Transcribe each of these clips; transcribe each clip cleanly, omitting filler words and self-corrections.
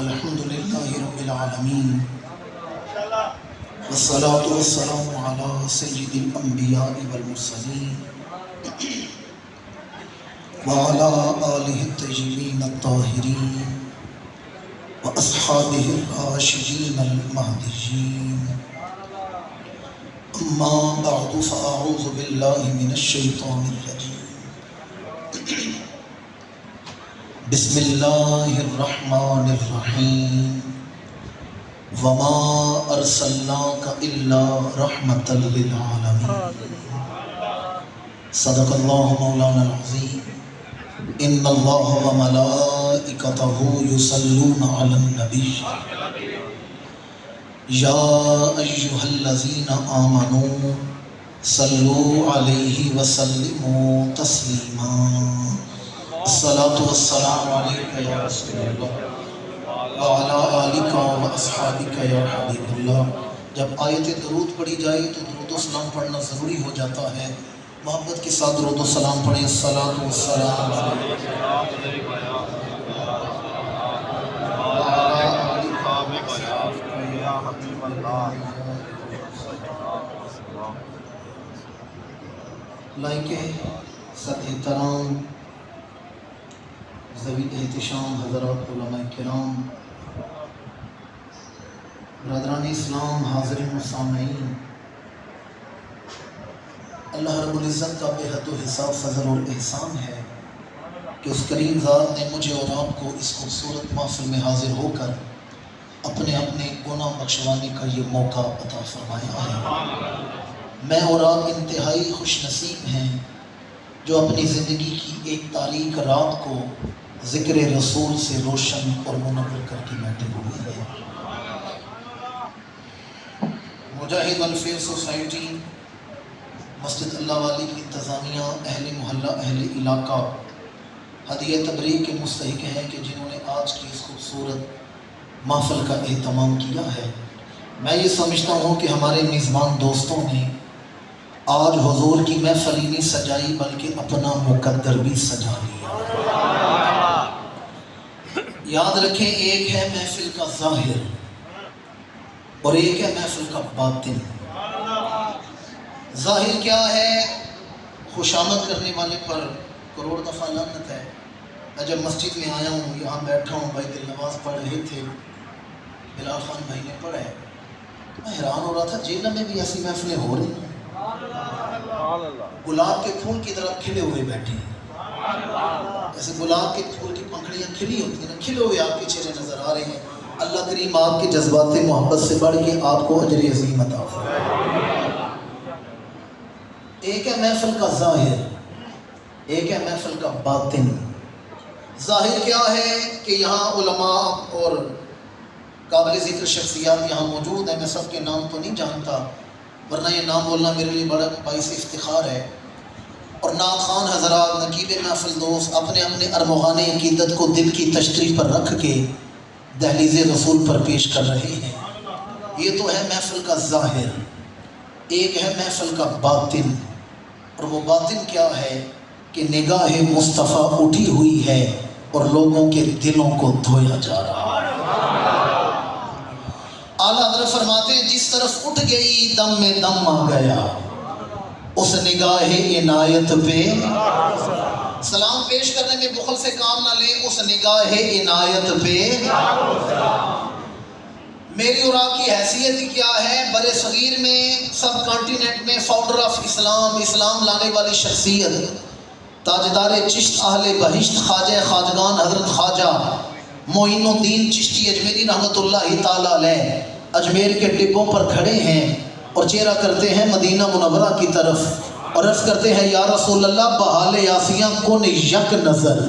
الحمدللہ رب العالمین والصلاة والسلام علی سید الانبیاء والمرسلین وعلی آلہ الطیبین الطاہرین واصحابہ الراشدین المہدیین اما بعد فاعوذ باللہ من الشیطان الرجیم بسم اللہ الرحمن الرحیم وما ارسلناک الا رحمۃ للعالمین صدق اللہ مولانا العظیم ان اللہ وملائکتہ یصلون علی النبی یا ایہا الذین آمنوا صلوا علیہ وسلموا تسلیما الصلاة والسلام علیکہ یا رسول اللہ وعلی آلکہ واصحابکہ یا حبیب اللہ۔ جب آیت درود پڑھی جائے تو درود و سلام پڑھنا ضروری ہو جاتا ہے۔ محبت کے ساتھ درود و سلام پڑھیں۔ الصلاة والسلام لائق صد احترام ذوی احتشام حضرات علماء کرام، برادران اسلام، حاضرین و سامعین، اللہ رب العزت کا بے حد و حساب فضل اور احسان ہے کہ اس کریم ذات نے مجھے اور آپ کو اس خوبصورت محفل میں حاضر ہو کر اپنے گناہ بخشوانے کا یہ موقع عطا فرمایا ہے۔ میں اور آپ انتہائی خوش نصیب ہیں جو اپنی زندگی کی ایک تاریک رات کو ذکر رسول سے روشن اور منور کر کے بیٹھے ہوئے ہیں۔ مجاہد ویلفیئر سوسائٹی، مسجد اللہ والی کی انتظامیہ، اہل محلہ، اہل علاقہ ہدیہ تبریک کے مستحق ہیں کہ جنہوں نے آج کی اس خوبصورت محفل کا اہتمام کیا ہے۔ میں یہ سمجھتا ہوں کہ ہمارے میزبان دوستوں نے آج حضور کی محفل ہی نہیں سجائی بلکہ اپنا مقدر بھی سجا لیا۔ یاد رکھیں، ایک ہے محفل کا ظاہر اور ایک ہے محفل کا باطن۔ ظاہر کیا ہے؟ خوشامد کرنے والے پر کروڑ دفعہ لعنت ہے۔ میں جب مسجد میں آیا ہوں، یہاں بیٹھا ہوں، بھائی دل نواز پڑھ رہے تھے، بلال خان بھائی نے پڑھا ہے، میں حیران ہو رہا تھا جیلہ میں بھی ایسی محفلیں ہو رہی ہیں، گلاب کے پھول کی طرح کھلے ہوئے بیٹھے ہیں، ایسے گلاب کے پھول کی پنکھڑیاں کھلی ہوتی ہیں نا، کھلے ہوئے آپ کے چہرے نظر آ رہے ہیں۔ اللہ کریم آپ کے جذبات محبت سے بڑھ کے آپ کو اجر عظیم عطا فرمائے۔ ایک ہے محفل کا ظاہر، ایک ہے محفل کا باطن۔ ظاہر کیا ہے کہ یہاں علماء اور قابل ذکر شخصیات یہاں موجود ہیں، میں سب کے نام تو نہیں جانتا ورنہ یہ نام بولنا میرے لیے بڑا باعث افتخار ہے، اور نعت خوان حضرات، نقیب محفل دوست اپنے ارمغان عقیدت کو دل کی تشریح پر رکھ کے دہلیز رسول پر پیش کر رہے ہیں۔ یہ تو ہے محفل کا ظاہر، ایک ہے محفل کا باطن، اور وہ باطن کیا ہے کہ نگاہ مصطفیٰ اٹھی ہوئی ہے اور لوگوں کے دلوں کو دھویا جا رہا ہے۔ اعلیٰ حضرت فرماتے ہیں جس طرف اٹھ گئی دم میں دم آ گیا، اس نگاہ عنایت پہ سلام پیش کرنے میں بخل سے کام نہ لیں، اس نگاہ عنایت پہ میری اور آپ کی حیثیت کیا ہے؟ برِ صغیر میں، سب کانٹیننٹ میں فاؤنڈر آف اسلام لانے والی شخصیت، تاجدار چشت اہل بہشت، خواجہ خواجگان حضرت خواجہ معین الدین چشتی اجمیری رحمۃ اللہ تعالی علیہ اجمیر کے ڈبوں پر کھڑے ہیں اور چہرہ کرتے ہیں مدینہ منورہ کی طرف اور عرض کرتے ہیں یا رسول اللہ بحال یاسیاں کن یک نظر،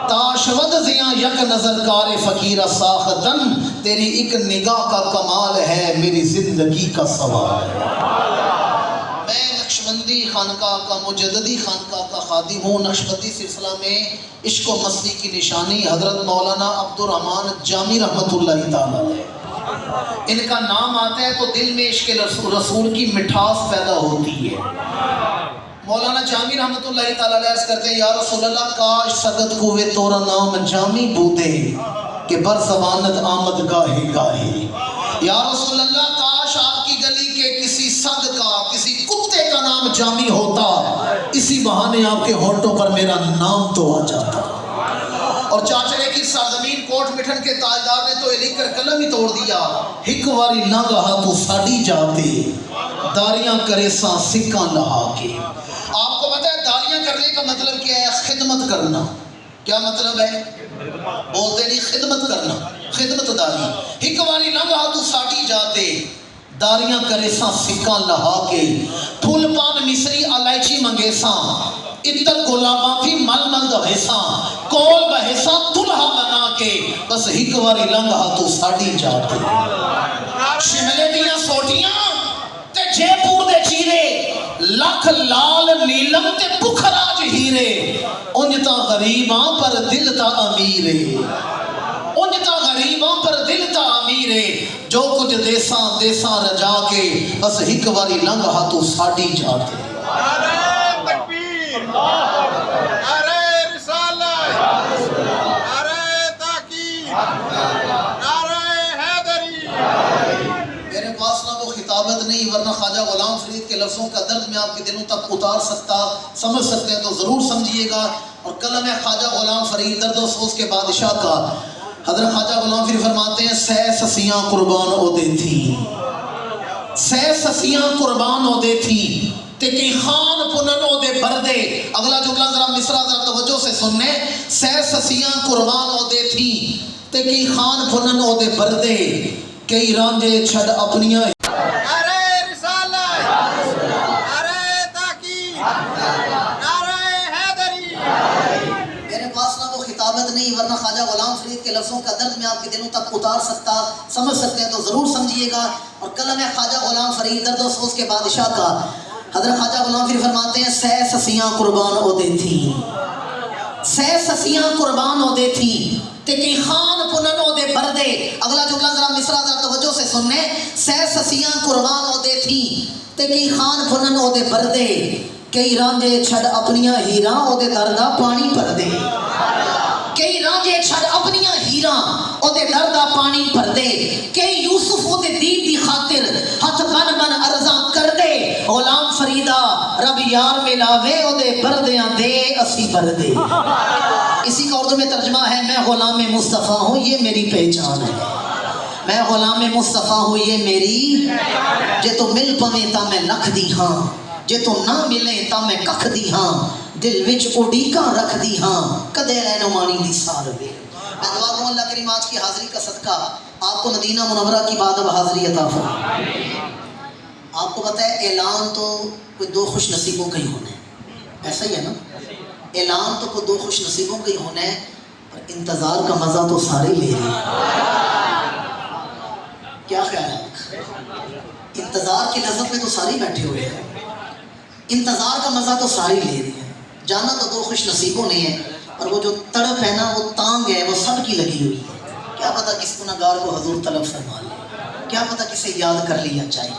تاشود زیاں یک نظر کار فقیر ساختن، تیری ایک نگاہ کا کمال ہے میری زندگی کا سوال ہے۔ میں نقشبندی خانقاہ کا، مجددی خانقاہ کا خادم ہوں۔ نقشبندی سلسلہ میں عشق و مستی کی نشانی حضرت مولانا عبدالرحمن جامی رحمۃ اللہ تعالی علیہ، ان کا نام آتا ہے تو دل میں عشق رسول کی مٹھاس پیدا ہوتی ہے۔ مولانا جامی رحمت اللہ تعالیٰ علیہ عرض کرتے ہیں یا رسول اللہ کاش سگت کوئے تورا نام جامی بودے، کہ بر زبانت آمد گاہے گاہے. یا رسول اللہ کاش آپ کی گلی کے کسی سگ کا کسی کتے کا نام جامی ہوتا، اسی بہانے آپ کے ہونٹوں پر میرا نام تو آ جاتا. اور چاچڑے کی سرزمین کوٹ مٹھن کے تاجدار نے تو یہ لکھ کر قلم ہی توڑ دیا، ہک واری لنگ ہاتھوں ساڑی جاتے داریاں کرے ساں سکاں لہا کے. آپ کو پتہ ہے داریاں کرنے کا مطلب کیا ہے؟ خدمت کرنا. کیا مطلب ہے؟ بولتے نہیں خدمت کرنا، خدمت داری. ہک واری لنگ ہاتھوں ساڑی جاتے داریاں کرے ساں سکاں لہا کے. پھول پان مصری الائچی منگے ساں اتر گلاباں تھی مل مل دہیساں کول بہیساں دلہا بنا کے. بس ہک واری لنگ ہاتھوں ساڑی جاتے. شملے دیاں سوٹیاں تے جے پور دے چیرے لکھ لال نیلم تے بکھراج ہیرے. انجتا غریباں پر دل تا امیرے، انجتا غریباں پر دل تا امیرے. جو کچھ دیساں دیساں رجا کے بس ہک واری لنگ ہاتھوں ساڑی جاتے. نعرہ تکبیر، نعرہ رسالت، نعرہ تحقیق، نعرہ حیدری. میرے پاس نہ وہ خطابت نہیں، ورنہ خواجہ غلام فرید کے لفظوں کا درد میں آپ کے دلوں تک اتار سکتا. سمجھ سکتے ہیں تو ضرور سمجھیے گا. اور قلم ہے خواجہ غلام فرید درد و افسوس کے بادشاہ کا. حضرت خواجہ غلام فرید فرماتے ہیں سہ سسیاں قربان او دے تھی، سہ سسیاں قربان او دے تھی تے کی خان پنن او دے بردے. اگلا جملہ ذرا مصرع ذرا توجہ سے سننے. سہ سسیاں قربان او دے تھی تے کی خان پنن او دے بردے کئی رانجے چھڑ اپنیاں. نعرہ رسالت، نعرہ تحقیق، نعرہ حیدری. میرے پاس نہ وہ خطابت نہیں، ورنہ خواجہ غلام فرید کے لفظوں کا درد میں آپ کے دلوں تک اتار سکتا. سمجھ سکتے ہیں تو ضرور سمجھیے گا. اور قلم ہے خواجہ غلام فرید درد و افسوس کے بادشاہ کا. حضرت خواجہ غلام فرید فرماتے ہیں سہ سسیاں قربان او دے تھی، سہ سسیاں قربان او دے تھی تے کی خان پنن او دے بردے. اگلا جملہ ذرا مصرع ذرا توجہ سے سننے. سہ سسیاں قربان او دے تھی تے کی خان پنن او دے بردے کئی رانجے چھڑ اپنیاں ہیراں او دے دردہ پانی پر دے. کئی رانجے چھڑ اپنیاں ہیراں او دے دردہ پانی پر دے. کئی یوسف او دے دید دی خاطر ہتھ بن بن ارزاں کر دے. غلام فریدہ رب یار ملاوے او دے بردیاں دے اسی بردے. اسی کا اردو میں ترجمہ ہے میں غلام مصطفیٰ ہوں یہ میری پہچان ہے، میں غلام مصطفیٰ ہوں یہ میری. جے تو مل پویں تا میں لکھ دی ہاں، جے تو نہ ملے تا میں ککھ دی ہاں. دل وچ اڈیکاں رکھ دی ہاں کدے رہنو مانی دی سار وے. میں دعا کروں اللہ کریم آج کی حاضری کا صدقہ آپ کو مدینہ منورہ کی بادب حاضری عطا فرمائے. آپ کو پتہ ہے اعلان تو کوئی دو خوش نصیبوں کا ہی ہونا ہے، ایسا ہی ہے نا؟ اعلان تو کوئی دو خوش نصیبوں کا ہی ہونا ہے، اور انتظار کا مزہ تو سارے لے رہے ہیں. کیا خیال ہے؟ انتظار کی لذت میں تو سارے بیٹھے ہوئے ہیں، انتظار کا مزہ تو سارے لے رہے ہیں. جانا تو دو خوش نصیبوں نے ہے، اور وہ جو تڑپ ہے نا وہ تانگ ہے وہ سب کی لگی ہوئی ہے. کیا پتہ کس گنہگار کو حضور طلب فرما لے، کیا پتہ کسے یاد کر لیا جائے.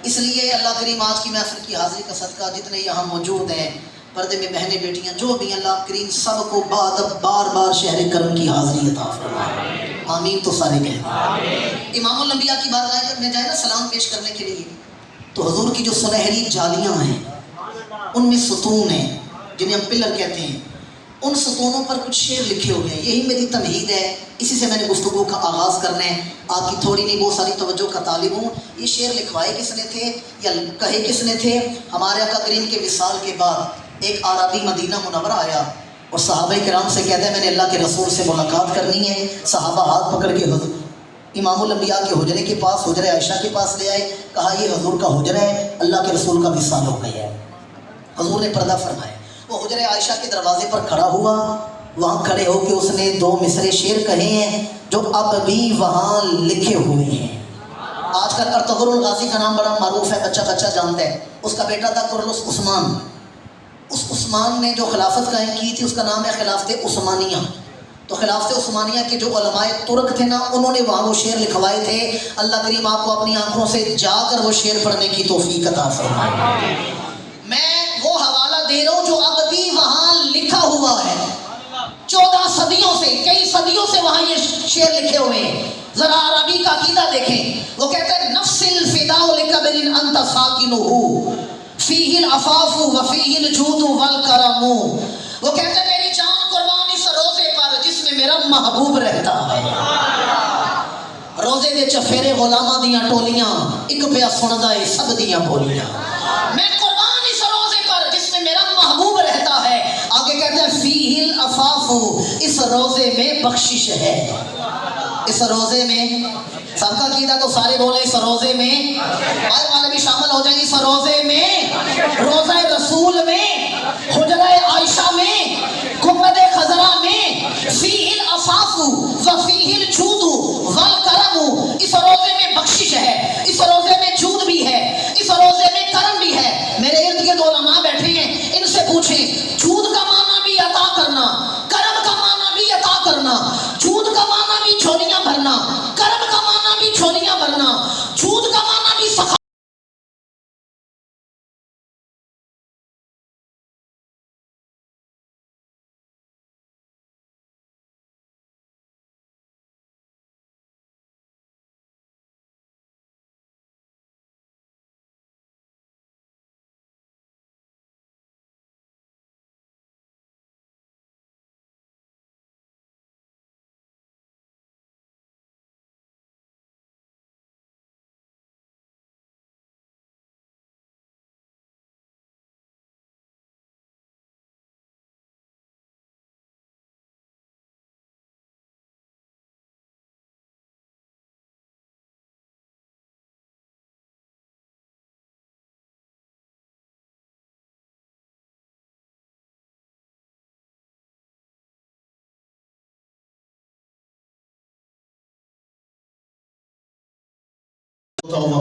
اس لیے اللہ کریم آج کی محفل کی حاضری کا صدقہ جتنے یہاں موجود ہیں، پردے میں بہنیں بیٹیاں جو بھی، اللہ کریم سب کو بادب بار بار شہر کرم کی حاضری عطا فرمائے. آمین تو سارے کہیں. امام الانبیاء کی بارگاہ میں جائے نا سلام پیش کرنے کے لیے، تو حضور کی جو سنہری جالیاں ہیں ان میں ستون ہیں جنہیں ہم پلر کہتے ہیں. ان ستونوں پر کچھ شعر لکھے ہوئے ہیں. یہی میری تمہید ہے، اسی سے میں نے گفتگو کا آغاز کرنا ہے. آپ کی تھوڑی نہیں بہت ساری توجہ کا طالب ہوں. یہ شعر لکھوائے کس نے تھے یا کہے کس نے تھے؟ ہمارے آقا کریم کے وصال کے بعد ایک عربی مدینہ منورہ آیا اور صحابہ کرام سے کہتا ہے میں نے اللہ کے رسول سے ملاقات کرنی ہے. صحابہ ہاتھ پکڑ کے حضور امام الانبیاء کے حجرے کے پاس، حجرہ عائشہ کے پاس لے آئے. کہا یہ حضور کا حجرہ ہے، اللہ کے رسول کا وصال ہو گیا ہے. حضور نے پردہ فرمایا. وہ حجرہ عائشہ کے دروازے پر کھڑا ہوا. وہاں کھڑے ہو کے اس نے دو مصرے شعر کہے ہیں جو اب بھی وہاں لکھے ہوئے ہیں. آج کل ارطغرل الغازی کا نام بڑا معروف ہے، بچہ بچہ جانتا ہے. اس کا بیٹا تھا قرلس عثمان. اس عثمان نے جو خلافت قائم کی تھی اس کا نام ہے خلافت عثمانیہ. تو خلافت عثمانیہ کے جو علماء ترک تھے نا، انہوں نے وہاں وہ شعر لکھوائے تھے. اللہ کریم آپ کو اپنی آنکھوں سے جا کر وہ شعر پڑھنے کی توفیق عطا فرمائے. میں وہ حوالہ دے رہا ہوں جو اب بھی وہاں لکھا ہوا ہے. 14 صدیوں سے، کئی صدیوں سے وہاں یہ شعر لکھے ہوئے ہیں. ذرا عربی کا عقیدہ دیکھیں. وہ کہتے ہیں نفس الفداء لقبر انت ساکنہ فیہ العفاف وفیہ الجود والکرم. وہ کہتے ہیں میری جان قربان اس روزے پر جس میں میرا محبوب رہتا ہے. روزے دے چفیرے غلاماں دیاں ٹولیاں ایک پیا سندا اے سب دیاں بولیاں. میں قربان اس روزے پر جس میں میرا محبوب رہتا ہے. آگے کہتے ہیں فیہ العفاف، اس روزے میں بخشش ہے. اس روزے میں سب کا عقیدہ تو سارے بولے اس روزے میں، باہر والے بھی شامل ہو جائیں. اس روزے میں، روزہ رسول میں، حجرہ عائشہ میں، گنبد خضرا میں، فیہ العفاف وفیہ الجود والکرم. اس روزے میں بخشش ہے، اس روزے میں جود بھی ہے، اس روزے میں کرم بھی ہے. میرے ارد گرد علماء بیٹھے ہیں، ان سے پوچھیں جود کا معنی بھی عطا کرنا، کرم کا معنی بھی عطا کرنا. جود کا معنی بھی جھولیاں بھرنا، کرم کا معنی بھی جھولیاں بھرنا، جود کا معنی بھی سخا.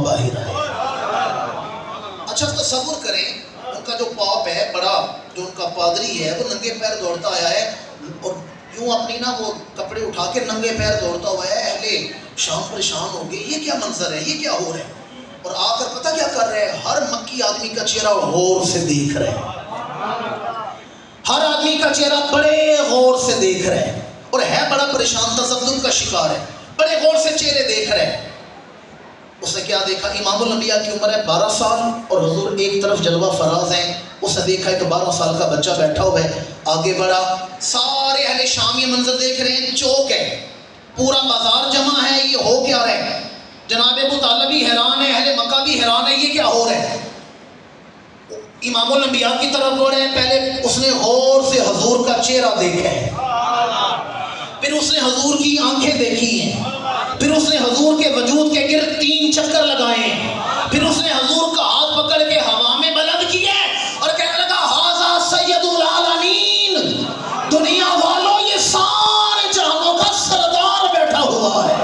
باہر آئے. اچھا تصور کریں ان کا جو پاپ ہے بڑا، جو ان کا پادری ہے، وہ ننگے پیر دوڑتا آیا ہے اور یوں اپنی وہ کپڑے اٹھا کے ننگے پیر دوڑتا ہوا ہے. اہل شام پریشان ہو گئے، یہ کیا منظر ہے، یہ کیا ہو رہا ہے. اور آ کر پتہ کیا کر رہے ہیں، ہر مکی آدمی کا چہرہ غور سے دیکھ رہے ہیں. ہر آدمی کا چہرہ بڑے غور سے دیکھ رہے ہیں اور ہے بڑا پریشان، تذبذب کا شکار ہے، بڑے غور سے چہرے دیکھ رہے ہیں. اس نے کیا دیکھا، امام الانبیاء کی عمر ہے 12 سال اور حضور ایک طرف جلوہ فراز ہیں. اس نے دیکھا کہ 12 سال کا بچہ بیٹھا ہوا ہے. آگے بڑھا، سارے اہل شام یہ منظر دیکھ رہے ہیں، چوک ہے، پورا بازار جمع ہے، یہ ہو کیا رہا ہے. جناب ابو طالب بھی حیران ہے، اہل مکہ بھی حیران ہے، یہ کیا ہو رہا ہے. امام الانبیاء کی طرف بڑھے ہیں. پہلے اس نے غور سے حضور کا چہرہ دیکھا ہے، پھر اس نے حضور کی آنکھیں دیکھی ہیں، پھر اس نے حضور کے وجود کے گرد 3 چکر لگائے ہیں، پھر اس نے حضور کا ہاتھ پکڑ کے ہوا میں بلند کیا اور کہنے لگا ھذا سید العالمین، دنیا والوں یہ سارے جہانوں کا سردار بیٹھا ہوا ہے.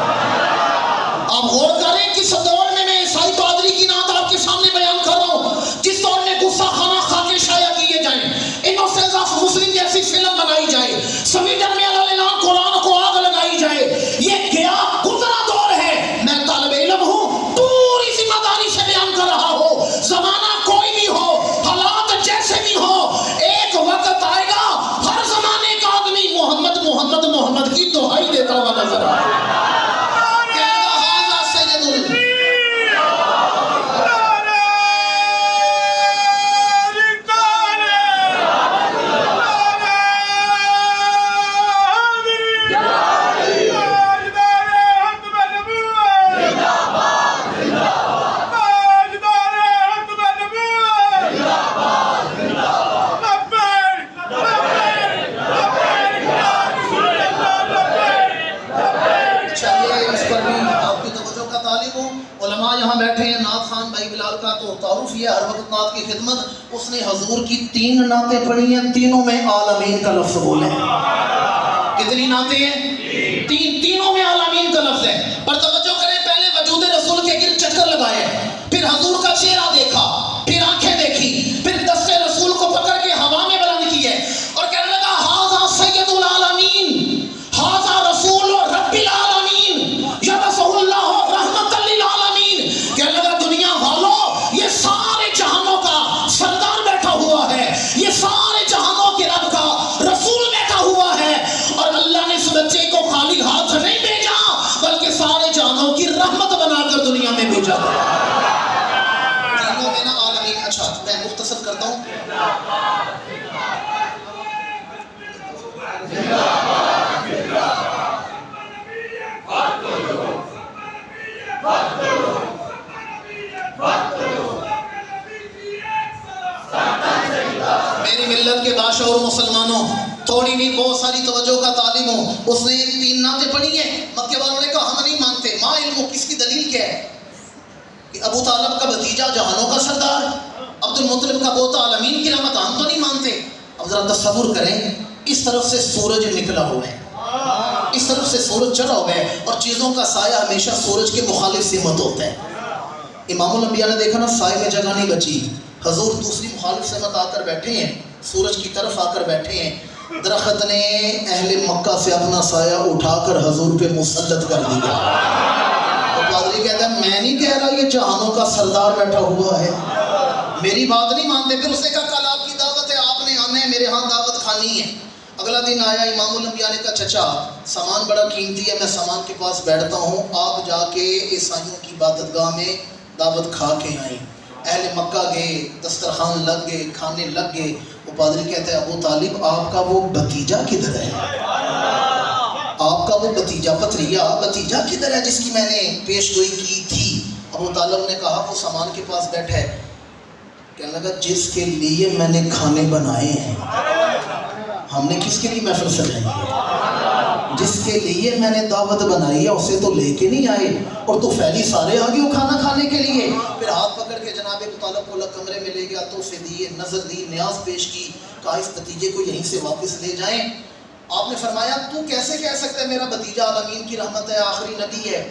آپ غور کریں کس دور میں عیسائی پادری کی نعت آپ کے سامنے بیان کر رہا ہوں، جس دور میں غصہ خانہ خاکے شائع کیے جائیں، انوسینس آف مسلم جیسی فلم بنائی جائے، سویڈن میں اعلان قرآن کو آگ لگائی جائے. یہ گیا گزرا دور ہے. میں طالب علم ہوں، پوری ذمہ داری سے بیان کر رہا ہوں. زمانہ کوئی بھی ہو، حالات جیسے بھی ہو، ایک وقت آئے گا ہر زمانے کا آدمی محمد محمد محمد کی دہائی دیتا ہوا نظر آئے گا. تعارف یہ ہر وقت نعت کی خدمت. اس نے حضور کی 3 نعتیں پڑھی ہیں، تینوں میں عالمین کا لفظ بولے ہیں. کتنی نعتیں ہیں؟ تینوں میں عالمین کا لفظ ہے. پر توجہ کریں، پہلے وجود رسول کے گرد چکر لگائے، پھر حضور کا چہرہ دیکھا، پھر آنکھیں دیکھی، پھر دستے رسول کو پکڑ کے ہوا میں بلند کیے اور کہنے لگا ھذا سید العالمین، ھذا رسول رب العالمین، یبعثہ اللہ رحمۃ للعالمین. کہنے لگا دنیا والوں یہ سارے جہانوں کا سردار بیٹھا ہوا ہے، یہ سارے جہانوں کے رب کا رسول بیٹھا ہوا ہے. اس نے 3 نعتیں پڑھی ہیں. مکے والوں نے کہا ہم نہیں مانتے. ما علم، کس کی دلیل کیا ہے؟ کہ ابو طالب کا بھتیجا جہانوں کا سردار عبد المطلب کا بوتا عالمین کی رحمت، ہم تو نہیں مانتے. اب ذرا تصور کریں، اس طرف سے سورج نکلا ہوا ہے، اس طرف سے سورج چڑھا ہوا ہے، اور چیزوں کا سایہ ہمیشہ سورج کے مخالف سمت ہوتا ہے. امام الانبیاء نے دیکھا نا سائے میں جگہ نہیں بچی، حضور دوسری مخالف سمت آ کر بیٹھے ہیں، سورج کی طرف آ کر بیٹھے ہیں. درخت نے اہل مکہ سے اپنا سایہ اٹھا کر حضور پہ مسلط کر دیا. تو پادری کہتا ہے میں نہیں کہہ رہا یہ جہانوں کا سردار بیٹھا ہوا ہے، میری بات نہیں مانتے. پھر اس نے کہا کل آپ کی دعوت ہے، آپ نے آنا ہے، میرے ہاں دعوت کھانی ہے. اگلا دن آیا، امام الانبیاء نے کہا چچا سامان بڑا قیمتی ہے، میں سامان کے پاس بیٹھتا ہوں، آپ جا کے عیسائیوں کی عبادت گاہ میں دعوت کھا کے آئیں. اہل مکہ گئے، دسترخوان لگ گئے، کھانے لگ گئے. وہ پادری کہتا ہے ابو طالب آپ کا وہ بھتیجا کدھر ہے؟ آپ کا وہ بھتیجا پتریا بھتیجا کدھر ہے جس کی میں نے پیش گوئی کی تھی؟ ابو طالب نے کہا وہ سامان کے پاس بیٹھا ہے. کہنے لگا جس کے لیے میں نے کھانے بنائے ہیں. ہم نے کس کے لیے محفل سجائی ہے؟ جس کے لیے میں نے دعوت بنائی ہے اسے تو لے کے نہیں آئے، اور تو پھیلی سارے آگے ہو کھانا کھانے کے لیے. پھر ہاتھ پکڑ کے جناب ابو طالب کو کمرے میں لے گیا، تحفے دیے، نظر دی، نیاز پیش کی، کہا اس بھتیجے کو یہیں سے واپس لے جائیں. آپ نے فرمایا تو کیسے کہہ سکتا ہے میرا بھتیجا عالمین کی رحمت ہے، آخری نبی ہے؟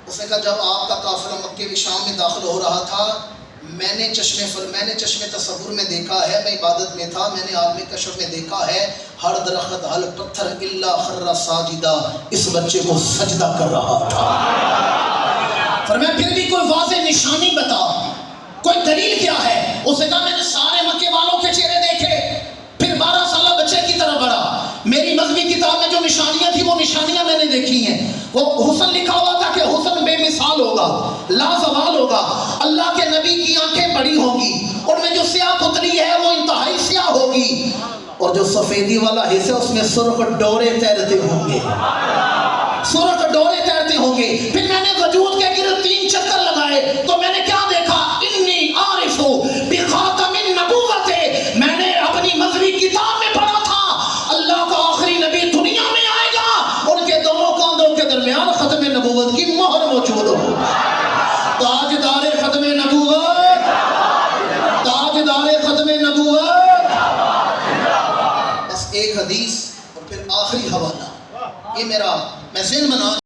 اس نے کہا جب آپ کا قافلہ مکے و شام میں داخل ہو رہا تھا میں نے چشم تصور میں دیکھا ہے، میں عبادت میں تھا، میں نے عالم کشف میں دیکھا ہے ہر درخت ہر پتھر الا خر ساجدہ اس بچے کو سجدہ کر رہا تھا. فرمایا پھر بھی کوئی واضح نشانی بتا، کوئی دلیل کیا ہے؟ اس نے کہا میں نے سارے مکے والوں کے چہرے دیکھے، پھر 12 سالہ بچے کی طرح بڑا. میری مذہبی کتاب میں جو نشانیاں تھی وہ نشانیاں میں نے دیکھی ہیں. وہ حسن لکھا ہوا تھا کہ حسن بے مثال ہوگا، لازوال ہوگا، اللہ کے نبی کی آنکھیں بڑی ہوں گی، اور میں جو سیاہ پتلی ہے وہ انتہائی سیاہ ہوگی، اور جو سفیدی والا حصہ اس میں سرخ ڈورے تیرتے ہوں گے، سرخ ڈورے تیرتے ہوں گے. پھر میں نے وجود کے گرد 3 چکر لگائے تو میں نے کیا دیکھا؟ انی عارف بخاتم النبوت. میں نے اپنی مذہبی کتاب میں پڑھا تھا اللہ کا آخری نبی دنیا میں آئے گا، ان کے دونوں کاندھوں کے درمیان ختم نبوت کی مہر موجود ہو. تاجدار ختم نبوت، تاجدار ختم نبوت. بس ایک حدیث اور پھر آخری حوالہ، یہ میرا میں ذہن بنا